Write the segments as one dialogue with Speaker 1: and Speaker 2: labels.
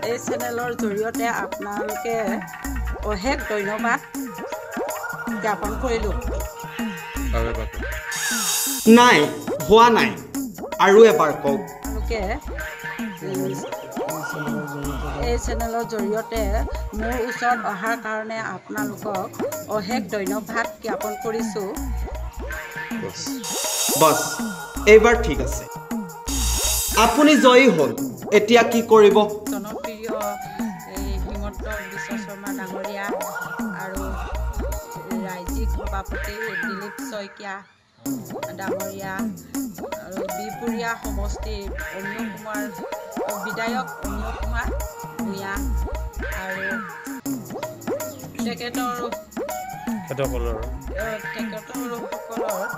Speaker 1: এই চেনেলৰ জৰিয়তে আপোনালোকে অশেষ ধন্যবাদ জ্ঞাপন কৰিলোঁ।
Speaker 2: নাই হোৱা নাই আৰু এবাৰ কওক।
Speaker 1: আপোনালোকে এই চেনেলৰ জৰিয়তে মোৰ ওচৰত অহাৰ কাৰণে আপোনালোকক অশেষ ধন্যবাদ জ্ঞাপন কৰিছোঁ।
Speaker 2: বছ এইবাৰ ঠিক আছে, আপুনি জয়ী হ'ল। এতিয়া কি কৰিব?
Speaker 1: জনপ্ৰিয় হিমন্ত বিশ্ব শৰ্মা ডাঙৰীয়া আৰু ৰাজ্যিক সভাপতি দিলীপ শইকীয়া ডাঙৰীয়া আৰু বিপুৰীয়া সমষ্টিৰ অমিয় কুমাৰ বিধায়ক অমিয় কুমাৰ ভূঞা আৰু তেখেতসকলৰ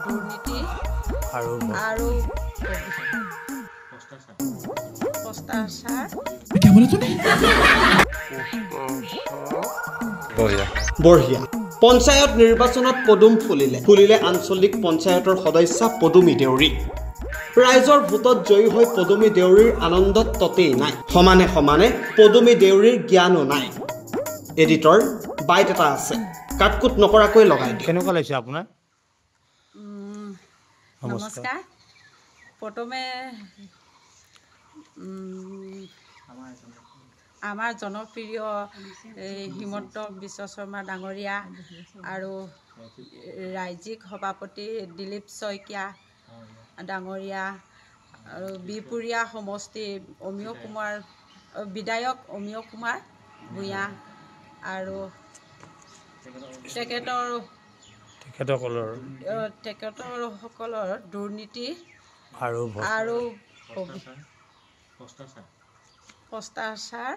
Speaker 1: দুৰ্নীতি আৰু ভ্ৰষ্টাচাৰ
Speaker 2: বঢ়িয়া। পঞ্চায়ত নিৰ্বাচনত পদুম ফুলিলে আঞ্চলিক পঞ্চায়তৰ সদস্য পদুমী দেউৰী। ৰাইজৰ ভোটত জয়ী হৈ পদুমী দেউৰীৰ আনন্দত ততেই নাই। সমানে সমানে পদুমী দেউৰীৰ জ্ঞানো নাই। এডিটৰ বাইট এটা আছে, কাটকুট নকৰাকৈ লগাই দিয়ক।
Speaker 3: কেনেকুৱা লাগিছে আপোনাৰ?
Speaker 1: নমস্কাৰ। প্ৰথমে আমাৰ জনপ্ৰিয় হিমন্ত বিশ্ব শৰ্মা ডাঙৰীয়া আৰু ৰাজ্যিক সভাপতি দিলীপ শইকীয়া ডাঙৰীয়া আৰু বিপুৰীয়া সমষ্টিৰ অমিয় কুমাৰ বিধায়ক অমিয় কুমাৰ ভূঞা আৰু তেখেতসকলৰ দুৰ্নীতি আৰু ভ্ৰষ্টাচাৰ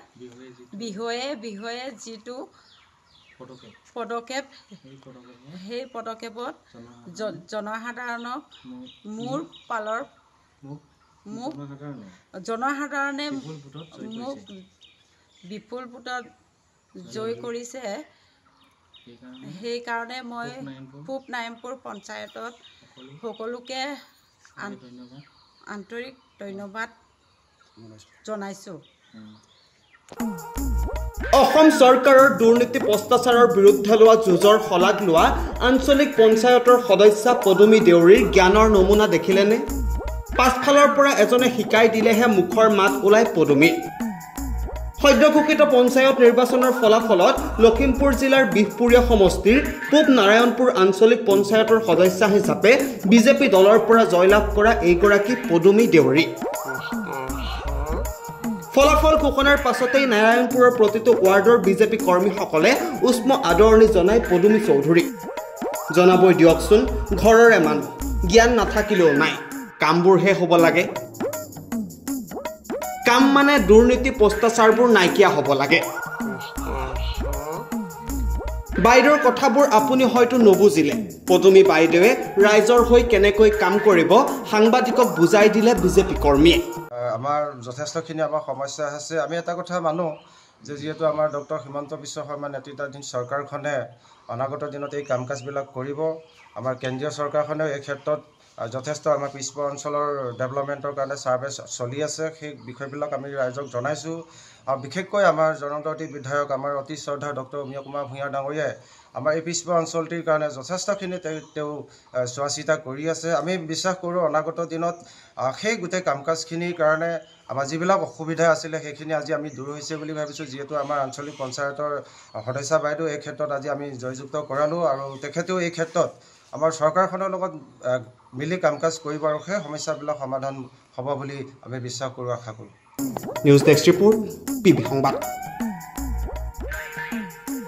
Speaker 1: বিষয়ে যিটো পদক্ষেপ সেই পদক্ষেপত জনসাধাৰণে মোক বিপুল ভোটত জয় কৰিছে। সেইকাৰণে মই পূব নাৰায়ণপুৰ পঞ্চায়তত সকলোকে আন্তৰিক ধন্যবাদ জনাইছোঁ।
Speaker 2: অসম চৰকাৰৰ দুৰ্নীতি ভ্ৰষ্টাচাৰৰ বিৰুদ্ধে লোৱা যুঁজৰ শলাগ লোৱা আঞ্চলিক পঞ্চায়তৰ সদস্য পদুমী দেউৰীৰ জ্ঞানৰ নমুনা দেখিলেনে? পাছফালৰ পৰা এজনে শিকাই দিলেহে মুখৰ মাত ওলাই পদুমীৰ। সদ্য ঘোষিত পঞ্চায়ত নিৰ্বাচনৰ ফলাফলত লখিমপুৰ জিলাৰ বিহপুৰীয়া সমষ্টিৰ পূব নাৰায়ণপুৰ আঞ্চলিক পঞ্চায়তৰ সদস্য হিচাপে বিজেপি দলৰ পৰা জয়লাভ কৰা এইগৰাকী পদুমী দেউৰী। ফলাফল ঘোষণাৰ পাছতেই নাৰায়ণপুৰৰ প্ৰতিটো ৱাৰ্ডৰ বিজেপি কৰ্মীসকলে উষ্ম আদৰণি জনাই পদুমী চৌধুৰীক। জনাবই দিয়কচোন, ঘৰৰে মানুহ, জ্ঞান নাথাকিলেও নাই, কামবোৰহে হ'ব লাগে। কাম মানে দুৰ্নীতি ভ্ৰষ্টাচাৰবোৰ নাইকিয়া হ'ব লাগে। বাইদেউৰ কথাবোৰ আপুনি হয়তো নুবুজিলে। পদুমী বাইদেৱে ৰাইজৰ হৈ কেনেকৈ কাম কৰিব সাংবাদিকক বুজাই দিলে বিজেপি কৰ্মীয়ে।
Speaker 4: আমাৰ যথেষ্টখিনি আমাৰ সমস্যা আছে। আমি এটা কথা মানো যে যিহেতু আমাৰ ডক্টৰ হিমন্ত বিশ্ব শৰ্মা নেতৃত্বাধীন চৰকাৰখনে অনাগত দিনত এই কাম কাজবিলাক কৰিব। আমাৰ কেন্দ্ৰীয় চৰকাৰখনেও এই ক্ষেত্ৰত যথেষ্ট আমাৰ পিছপৰা অঞ্চলৰ ডেভেলপমেণ্টৰ কাৰণে ছাৰ্ভে চলি আছে। সেই বিষয়বিলাক আমি ৰাইজক জনাইছোঁ। আৰু বিশেষকৈ আমাৰ জনজাতি বিধায়ক আমাৰ অতি শ্ৰদ্ধা ডক্টৰ অমিয় কুমাৰ ভূঞা ডাঙৰীয়াই আমাৰ এই পিছপৰা অঞ্চলটিৰ কাৰণে যথেষ্টখিনি তেওঁ চোৱা চিতা কৰি আছে। আমি বিশ্বাস কৰোঁ অনাগত দিনত সেই গোটেই কাম কাজখিনিৰ কাৰণে আমাৰ যিবিলাক অসুবিধা আছিলে সেইখিনি আজি আমি দূৰ হৈছে বুলি ভাবিছোঁ। যিহেতু আমাৰ আঞ্চলিক পঞ্চায়তৰ সদস্যা বাইদেউ এই ক্ষেত্ৰত আজি আমি জয়যুক্ত কৰালোঁ আৰু তেখেতেও এই ক্ষেত্ৰত আমাৰ চৰকাৰখনৰ লগত মিলি কাম কাজ কৰিব আৰু সেই সমস্যাবিলাক সমাধান হ'ব বুলি আমি বিশ্বাস কৰোঁ, আশা কৰোঁ।
Speaker 2: নিউজ ডেস্ক ৰিপৰ্ট, পিবি সংবাদ।